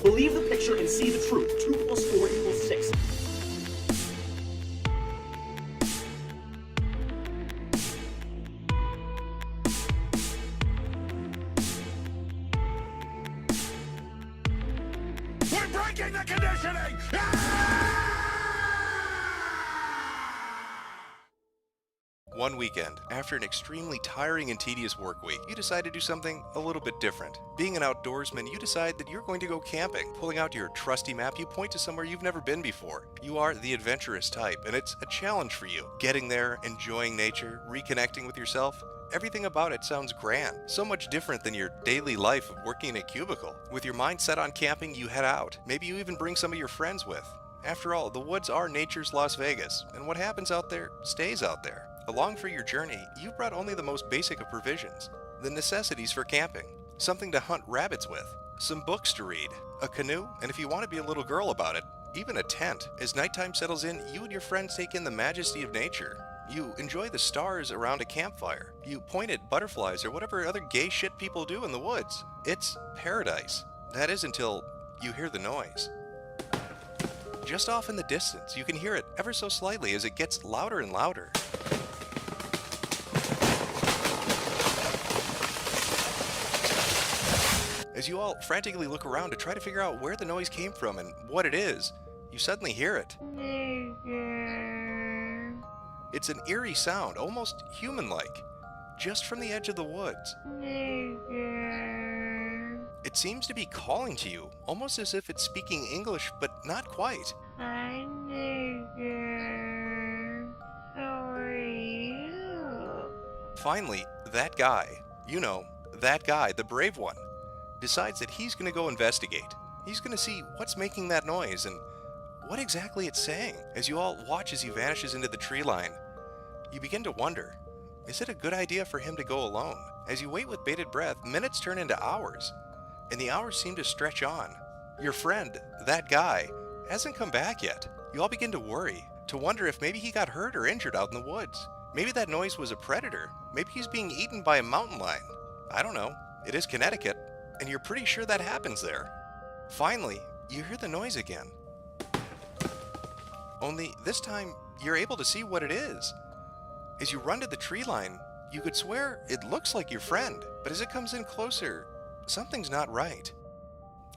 Believe the picture and see the truth. 2 plus 4 equals 6. We're breaking the conditioning! One weekend, after an extremely tiring and tedious work week, you decide to do something a little bit different. Being an outdoorsman, you decide that you're going to go camping. Pulling out your trusty map, you point to somewhere you've never been before. You are the adventurous type, and it's a challenge for you. Getting there, enjoying nature, reconnecting with yourself, everything about it sounds grand. So much different than your daily life of working in a cubicle. With your mind set on camping, you head out. Maybe you even bring some of your friends with. After all, the woods are nature's Las Vegas, and what happens out there stays out there. Along for your journey, you've brought only the most basic of provisions, the necessities for camping, something to hunt rabbits with, some books to read, a canoe, and if you want to be a little girl about it, even a tent. As nighttime settles in, you and your friends take in the majesty of nature. You enjoy the stars around a campfire. You point at butterflies or whatever other gay shit people do in the woods. It's paradise. That is until you hear the noise. Just off in the distance, you can hear it ever so slightly as it gets louder and louder. As you all frantically look around to try to figure out where the noise came from and what it is, you suddenly hear it. It's an eerie sound, almost human-like, just from the edge of the woods. It seems to be calling to you, almost as if it's speaking English, but not quite. Finally, that guy, that guy, the brave one, decides that he's going to go investigate. He's going to see what's making that noise and what exactly it's saying. As you all watch as he vanishes into the tree line, you begin to wonder, is it a good idea for him to go alone? As you wait with bated breath, minutes turn into hours, and the hours seem to stretch on. Your friend, that guy, hasn't come back yet. You all begin to worry, to wonder if maybe he got hurt or injured out in the woods. Maybe that noise was a predator. Maybe he's being eaten by a mountain lion. I don't know. It is Connecticut, and you're pretty sure that happens there. Finally, you hear the noise again. Only this time, you're able to see what it is. As you run to the tree line, you could swear it looks like your friend, but as it comes in closer, something's not right.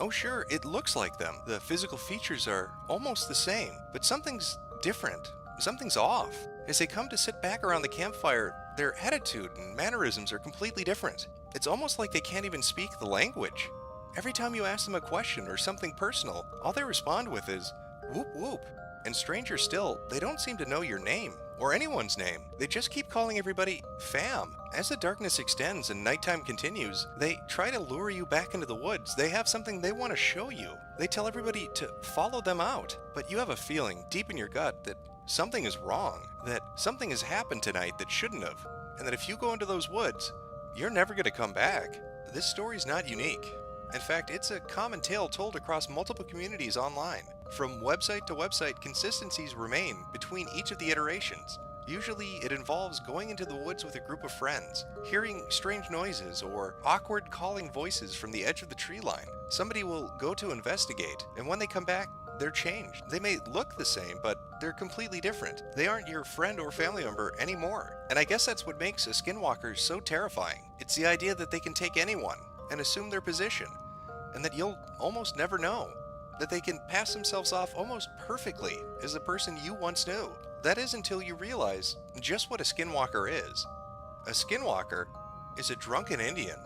Oh sure, it looks like them. The physical features are almost the same, but something's different. Something's off. As they come to sit back around the campfire, their attitude and mannerisms are completely different. It's almost like they can't even speak the language. Every time you ask them a question or something personal, all they respond with is, whoop whoop. And stranger still, they don't seem to know your name, or anyone's name. They just keep calling everybody fam. As the darkness extends and nighttime continues, they try to lure you back into the woods. They have something they want to show you. They tell everybody to follow them out. But you have a feeling deep in your gut that something is wrong, that something has happened tonight that shouldn't have, and that if you go into those woods, you're never going to come back. This story's not unique. In fact, it's a common tale told across multiple communities online. From website to website, consistencies remain between each of the iterations. Usually, it involves going into the woods with a group of friends, hearing strange noises or awkward calling voices from the edge of the tree line. Somebody will go to investigate, and when they come back, they're changed. They may look the same, but they're completely different. They aren't your friend or family member anymore. And I guess that's what makes a skinwalker so terrifying. It's the idea that they can take anyone and assume their position, and that you'll almost never know. That they can pass themselves off almost perfectly as the person you once knew. That is until you realize just what a skinwalker is. A skinwalker is a drunken Indian,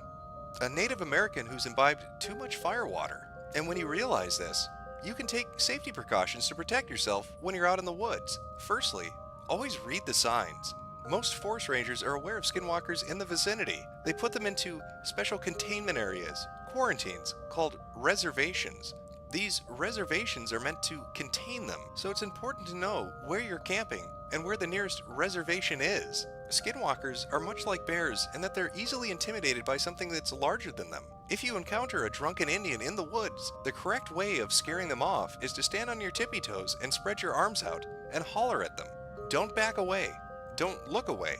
a Native American who's imbibed too much firewater. And when you realize this, you can take safety precautions to protect yourself when you're out in the woods. Firstly, always read the signs. Most forest rangers are aware of skinwalkers in the vicinity. They put them into special containment areas, quarantines, called reservations. These reservations are meant to contain them, so it's important to know where you're camping and where the nearest reservation is. Skinwalkers are much like bears in that they're easily intimidated by something that's larger than them. If you encounter a drunken Indian in the woods, the correct way of scaring them off is to stand on your tippy toes and spread your arms out and holler at them. Don't back away. Don't look away.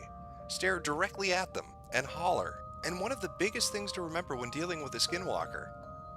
Stare directly at them and holler. And one of the biggest things to remember when dealing with a skinwalker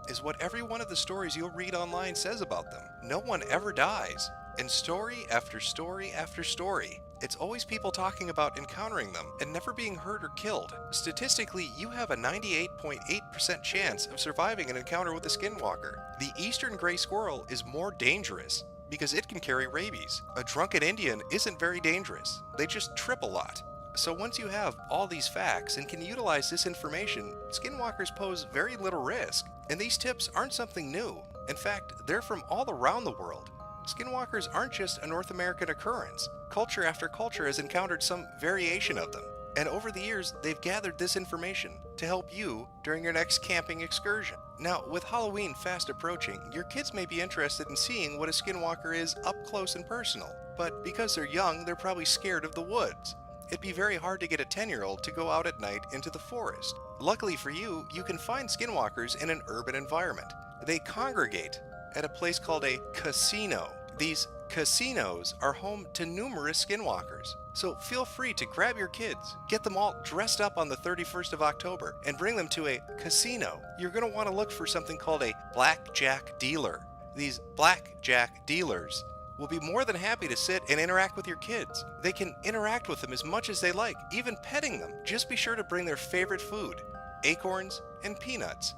is what every one of the stories you'll read online says about them. No one ever dies. And story after story after story, it's always people talking about encountering them and never being hurt or killed. Statistically, you have a 98.8% chance of surviving an encounter with a skinwalker. The eastern gray squirrel is more dangerous because it can carry rabies. A drunken Indian isn't very dangerous. They just trip a lot. So once you have all these facts and can utilize this information, skinwalkers pose very little risk. And these tips aren't something new. In fact, they're from all around the world. Skinwalkers aren't just a North American occurrence. Culture after culture has encountered some variation of them. And over the years, they've gathered this information to help you during your next camping excursion. Now, with Halloween fast approaching, your kids may be interested in seeing what a skinwalker is up close and personal. But because they're young, they're probably scared of the woods. It'd be very hard to get a 10-year-old to go out at night into the forest. Luckily for you, you can find skinwalkers in an urban environment. They congregate at a place called a casino. These casinos are home to numerous skinwalkers. So feel free to grab your kids, get them all dressed up on the 31st of October, and bring them to a casino. You're going to want to look for something called a blackjack dealer. These blackjack dealers will be more than happy to sit and interact with your kids. They can interact with them as much as they like, even petting them. Just be sure to bring their favorite food, acorns and peanuts.